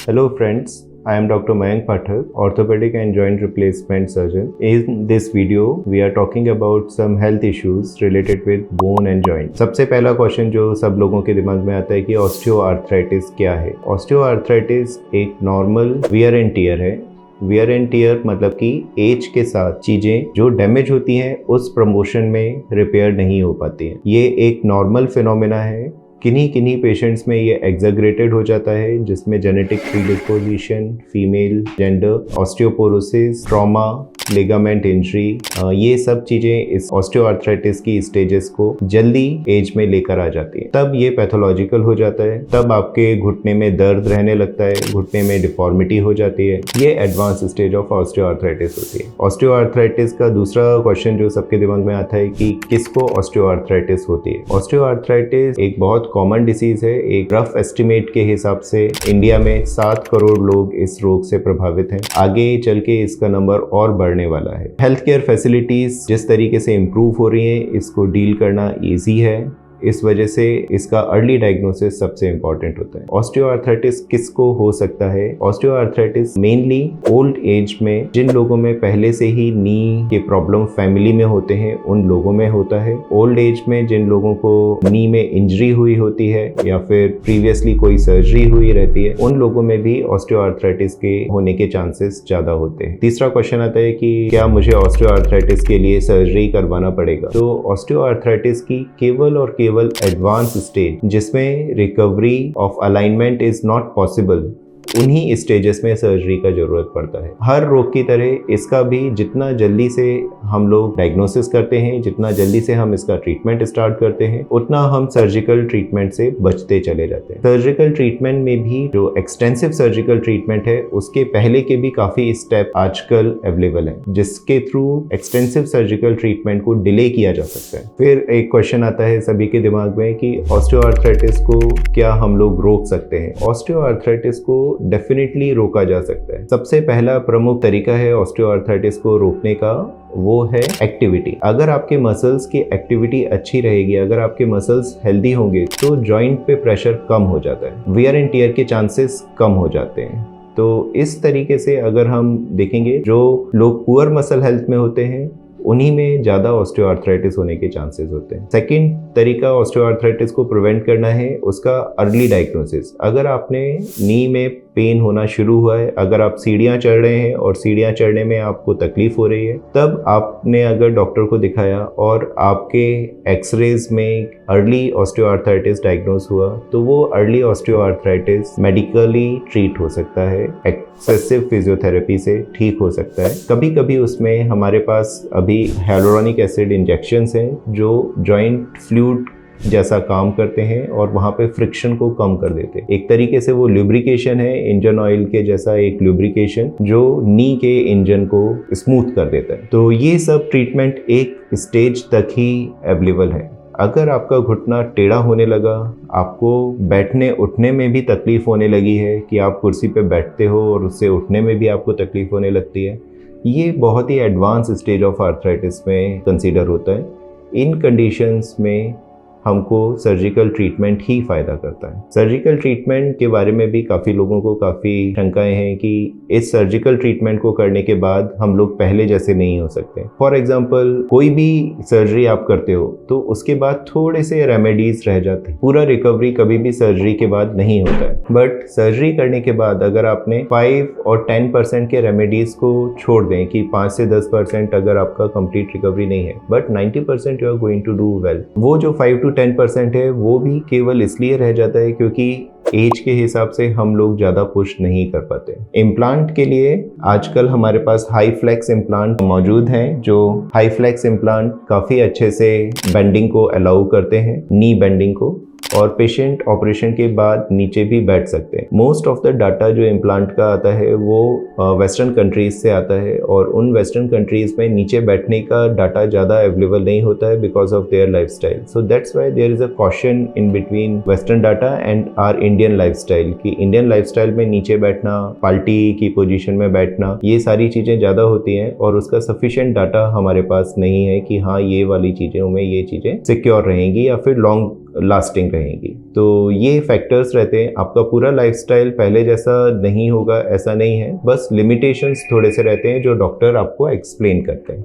Hello friends, I am Dr. Mayank Pathak, orthopedic and joint replacement surgeon. In this video, we are talking about some health issues related with bone and joint. सबसे पहला question जो सब लोगों के दिमाग में आता है कि ऑस्टियोआर्थराइटिस क्या है। ऑस्टियोआर्थराइटिस एक नॉर्मल वियर एंड टियर है। वियर एंड टियर मतलब कि एज के साथ चीजें जो डैमेज होती हैं उस प्रमोशन में रिपेयर नहीं हो पाती हैं। ये एक नॉर्मल फिनोमेना है। किन्हीं पेशेंट्स में ये एग्जाग्रेटेड हो जाता है, जिसमें genetic predisposition, female gender, osteoporosis, trauma, ligament injury, ये सब चीजें इस ऑस्टियोआर्थराइटिस की स्टेजेस को जल्दी एज में लेकर आ जाती है। तब ये पैथोलॉजिकल हो जाता है, तब आपके घुटने में दर्द रहने लगता है, घुटने में डिफॉर्मिटी हो जाती है। ये एडवांस स्टेज ऑफ ऑस्टियोआर्थराइटिस होती है। ऑस्टियोआर्थराइटिस का दूसरा क्वेश्चन जो सबके दिमाग में आता है कि किसको ऑस्टियोआर्थराइटिस होती है। ऑस्टियोआर्थराइटिस एक बहुत कॉमन डिसीज है। एक रफ एस्टिमेट के हिसाब से इंडिया में 7 करोड़ लोग इस रोग से प्रभावित हैं। आगे चल के इसका नंबर और बढ़ने वाला है। हेल्थ केयर फैसिलिटीज जिस तरीके से इम्प्रूव हो रही हैं, इसको डील करना ईजी है। इस वजह से इसका अर्ली डायग्नोसिस सबसे इंपॉर्टेंट होता है। ऑस्टियोआर्थराइटिस किसको हो सकता है? ऑस्टियोआर्थराइटिस मेनली ओल्ड एज में जिन लोगों में पहले से ही नी के प्रॉब्लम फैमिली में होते हैं उन लोगों में होता है। ओल्ड एज में जिन लोगों को नी में इंजरी हुई होती है या फिर प्रीवियसली कोई सर्जरी हुई रहती है, उन लोगों में भी ऑस्टियोआर्थराइटिस के होने के चांसेस ज्यादा होते हैं। तीसरा क्वेश्चन आता है कि क्या मुझे ऑस्टियोआर्थराइटिस के लिए सर्जरी करवाना पड़ेगा? तो ऑस्टियोआर्थराइटिस की केवल और केवल एडवांस स्टेज जिसमें recovery of alignment is not possible, उन्हीं स्टेजेस में सर्जरी का जरूरत पड़ता है। हर रोग की तरह इसका भी जितना जल्दी से हम लोग डायग्नोसिस करते हैं, जितना जल्दी से हम इसका ट्रीटमेंट स्टार्ट करते हैं, उतना हम सर्जिकल ट्रीटमेंट से बचते चले जाते हैं। सर्जिकल ट्रीटमेंट में भी जो एक्सटेंसिव सर्जिकल ट्रीटमेंट है उसके पहले के भी काफी स्टेप आजकल अवेलेबल हैं, जिसके थ्रू एक्सटेंसिव सर्जिकल ट्रीटमेंट को डिले किया जा सकता है। फिर एक क्वेश्चन आता है सभी के दिमाग में कि ऑस्टियोआर्थराइटिस को क्या हम लोग रोक सकते हैं? ऑस्टियोआर्थराइटिस को डेफिनेटली रोका जा सकता है। सबसे पहला प्रमुख तरीका है ऑस्टियोआर्थराइटिस को रोकने का, वो है एक्टिविटी। अगर आपके मसल्स की एक्टिविटी अच्छी रहेगी, अगर आपके मसल्स हेल्दी होंगे तो जॉइंट पे प्रेशर कम हो जाता है, वियर एंड टियर के चांसेस कम हो जाते हैं। तो इस तरीके से अगर हम देखेंगे, जो लोग पुअर मसल हेल्थ में होते हैं उन्हीं में ज़्यादा ऑस्टियोआर्थराइटिस होने के चांसेस होते हैं। सेकंड तरीका ऑस्टियोआर्थराइटिस को प्रिवेंट करना है उसका अर्ली डायग्नोसिस। अगर आपने नी में पेन होना शुरू हुआ है, अगर आप सीढ़ियाँ चढ़ रहे हैं और सीढ़ियाँ चढ़ने में आपको तकलीफ हो रही है, तब आपने अगर डॉक्टर को दिखाया और आपके एक्सरेज में अर्ली ऑस्टियोआर्थराइटिस डायग्नोस हुआ, तो वो अर्ली ऑस्टियोआर्थराइटिस मेडिकली ट्रीट हो सकता है, एक्सेसिव फिजियोथेरेपी से ठीक हो सकता है। कभी कभी उसमें हमारे पास अभी हाइलुरोनिक एसिड इंजेक्शंस हैं जो जॉइंट फ्लूइड जैसा काम करते हैं और वहाँ पे फ्रिक्शन को कम कर देते हैं। एक तरीके से वो लुब्रिकेशन है, इंजन ऑयल के जैसा एक लुब्रिकेशन जो नी के इंजन को स्मूथ कर देता है। तो ये सब ट्रीटमेंट एक स्टेज तक ही अवेलेबल है। अगर आपका घुटना टेढ़ा होने लगा, आपको बैठने उठने में भी तकलीफ होने लगी है कि आप कुर्सी पे बैठते हो और उससे उठने में भी आपको तकलीफ होने लगती है, ये बहुत ही एडवांस स्टेज ऑफ आर्थराइटिस में कंसीडर होता है। इन कंडीशंस में हमको सर्जिकल ट्रीटमेंट ही फायदा करता है। सर्जिकल ट्रीटमेंट के बारे में भी काफ़ी लोगों को काफ़ी शंकाएं हैं कि इस सर्जिकल ट्रीटमेंट को करने के बाद हम लोग पहले जैसे नहीं हो सकते। फॉर एग्जांपल, कोई भी सर्जरी आप करते हो तो उसके बाद थोड़े से रेमेडीज रह जाते हैं। पूरा रिकवरी कभी भी सर्जरी के बाद नहीं होता है, बट सर्जरी करने के बाद अगर आपने 5 और 10% के रेमेडीज को छोड़ दें कि 5 से 10% अगर आपका कंप्लीट रिकवरी नहीं है, but 90% you are going to do well. वो जो 5 to 10% है वो भी केवल इसलिए रह जाता है क्योंकि एज के हिसाब से हम लोग ज़्यादा पुश नहीं कर पाते। इम्प्लांट के लिए आजकल हमारे पास हाई फ्लेक्स इम्प्लांट मौजूद हैं, जो हाई फ्लेक्स इम्प्लांट काफ़ी अच्छे से बेंडिंग को अलाउ करते हैं, नी बेंडिंग को, और पेशेंट ऑपरेशन के बाद नीचे भी बैठ सकते हैं। मोस्ट ऑफ द डाटा जो इम्प्लांट का आता है वो वेस्टर्न कंट्रीज से आता है और उन वेस्टर्न कंट्रीज में नीचे बैठने का डाटा ज़्यादा अवेलेबल नहीं होता है because of their lifestyle. So that's why there is a caution in between western data and our Indian lifestyle कि इंडियन लाइफस्टाइल में नीचे बैठना, पाल्टी की पोजीशन में बैठना, ये सारी चीज़ें ज़्यादा होती हैं और उसका सफिशिएंट डाटा हमारे पास नहीं है कि हाँ ये वाली चीज़ों में ये चीज़ें सिक्योर रहेंगी या फिर लॉन्ग लास्टिंग रहेंगी। तो ये फैक्टर्स रहते हैं। आपका पूरा लाइफस्टाइल पहले जैसा नहीं होगा ऐसा नहीं है, बस लिमिटेशंस थोड़े से रहते हैं जो डॉक्टर आपको एक्सप्लेन करते हैं।